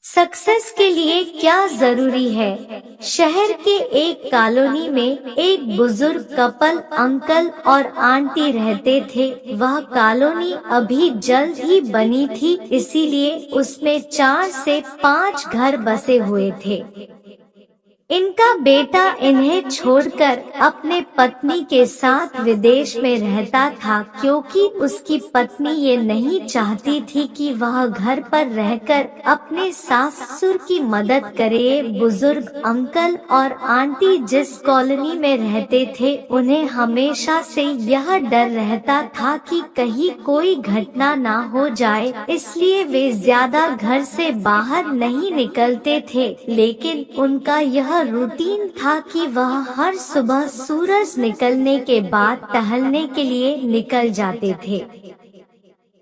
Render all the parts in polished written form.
Success के लिए क्या जरूरी है। शहर के एक कॉलोनी में एक बुजुर्ग कपल अंकल और आंटी रहते थे। वह कॉलोनी अभी जल्द ही बनी थी, इसीलिए उसमें 4 से 5 घर बसे हुए थे। इनका बेटा इन्हें छोड़कर अपने पत्नी के साथ विदेश में रहता था, क्योंकि उसकी पत्नी ये नहीं चाहती थी कि वह घर पर रहकर अपने सास ससुर की मदद करे। बुजुर्ग अंकल और आंटी जिस कॉलोनी में रहते थे, उन्हें हमेशा से यह डर रहता था कि कहीं कोई घटना ना हो जाए, इसलिए वे ज्यादा घर से बाहर नहीं निकलते थे। लेकिन उनका यह रूटीन था कि वह हर सुबह सूरज निकलने के बाद टहलने के लिए निकल जाते थे।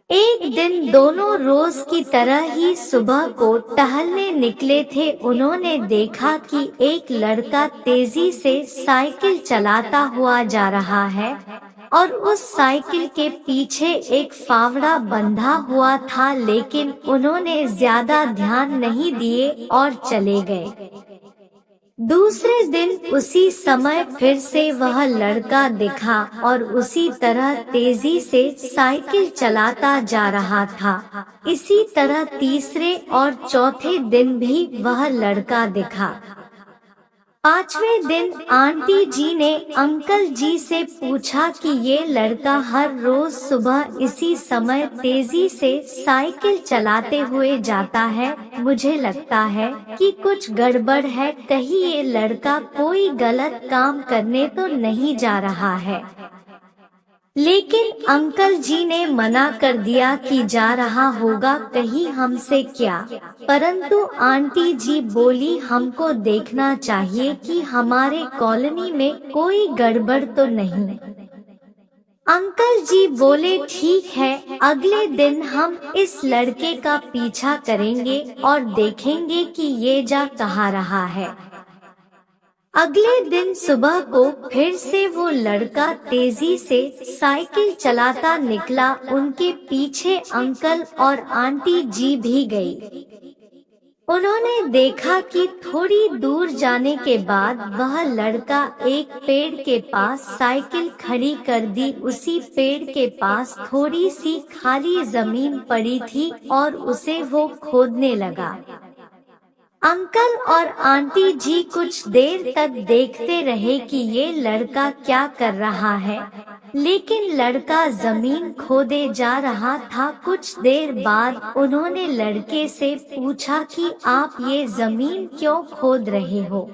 एक दिन दोनों रोज की तरह ही सुबह को टहलने निकले थे। उन्होंने देखा कि एक लड़का तेजी से साइकिल चलाता हुआ जा रहा है और उस साइकिल के पीछे एक फावड़ा बंधा हुआ था, लेकिन उन्होंने ज्यादा ध्यान नहीं दिए और चले गए। दूसरे दिन उसी समय फिर से वह लड़का दिखा और उसी तरह तेजी से साइकिल चलाता जा रहा था। इसी तरह तीसरे और चौथे दिन भी वह लड़का दिखा। 5वें दिन आंटी जी ने अंकल जी से पूछा कि ये लड़का हर रोज सुबह इसी समय तेजी से साइकिल चलाते हुए जाता है। मुझे लगता है कि कुछ गड़बड़ है, कहीं ये लड़का कोई गलत काम करने तो नहीं जा रहा है। लेकिन अंकल जी ने मना कर दिया कि जा रहा होगा, कहीं हमसे क्या। परंतु आंटी जी बोली, हमको देखना चाहिए कि हमारे कॉलोनी में कोई गड़बड़ तो नहीं। अंकल जी बोले, ठीक है, अगले दिन हम इस लड़के का पीछा करेंगे और देखेंगे कि ये जा कहाँ रहा है। अगले दिन सुबह को फिर से वो लड़का तेजी से साइकिल चलाता निकला। उनके पीछे अंकल और आंटी जी भी गई। उन्होंने देखा कि थोड़ी दूर जाने के बाद वह लड़का एक पेड़ के पास साइकिल खड़ी कर दी। उसी पेड़ के पास थोड़ी सी खाली जमीन पड़ी थी और उसे वो खोदने लगा। अंकल और आंटी जी कुछ देर तक देखते रहे कि ये लड़का क्या कर रहा है, लेकिन लड़का जमीन खोदे जा रहा था। कुछ देर बाद उन्होंने लड़के से पूछा कि आप ये जमीन क्यों खोद रहे हो।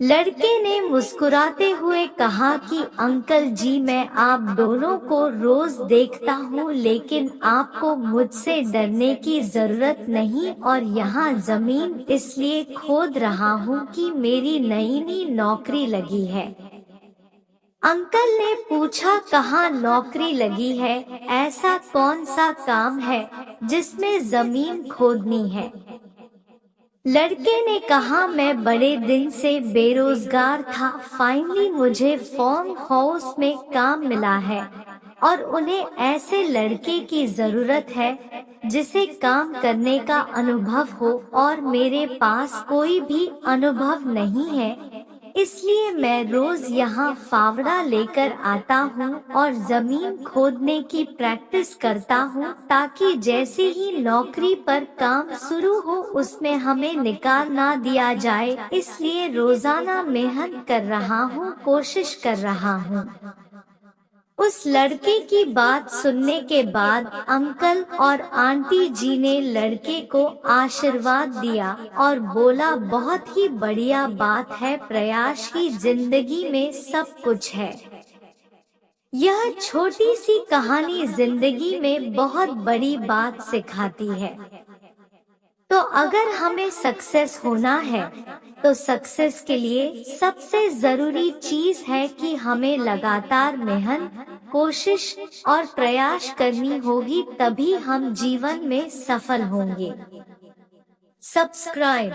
लड़के ने मुस्कुराते हुए कहा कि अंकल जी, मैं आप दोनों को रोज देखता हूँ, लेकिन आपको मुझसे डरने की जरूरत नहीं, और यहाँ जमीन इसलिए खोद रहा हूँ कि मेरी नई नौकरी लगी है। अंकल ने पूछा, कहाँ नौकरी लगी है, ऐसा कौन सा काम है जिसमें जमीन खोदनी है। लड़के ने कहा, मैं बड़े दिन से बेरोजगार था, फाइनली मुझे फार्म हाउस में काम मिला है और उन्हें ऐसे लड़के की जरूरत है जिसे काम करने का अनुभव हो, और मेरे पास कोई भी अनुभव नहीं है, इसलिए मैं रोज यहाँ फावड़ा लेकर आता हूँ और जमीन खोदने की प्रैक्टिस करता हूँ, ताकि जैसे ही नौकरी पर काम शुरू हो उसमें हमें निकाल ना दिया जाए। इसलिए रोजाना मेहनत कर रहा हूँ, कोशिश कर रहा हूँ। उस लड़के की बात सुनने के बाद अंकल और आंटी जी ने लड़के को आशीर्वाद दिया और बोला, बहुत ही बढ़िया बात है, प्रयास ही जिंदगी में सब कुछ है। यह छोटी सी कहानी जिंदगी में बहुत बड़ी बात सिखाती है। तो अगर हमें सक्सेस होना है तो सक्सेस के लिए सबसे जरूरी चीज है कि हमें लगातार मेहनत, कोशिश और प्रयास करनी होगी, तभी हम जीवन में सफल होंगे। Subscribe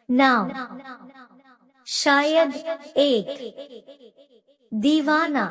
now. शायद एक दीवाना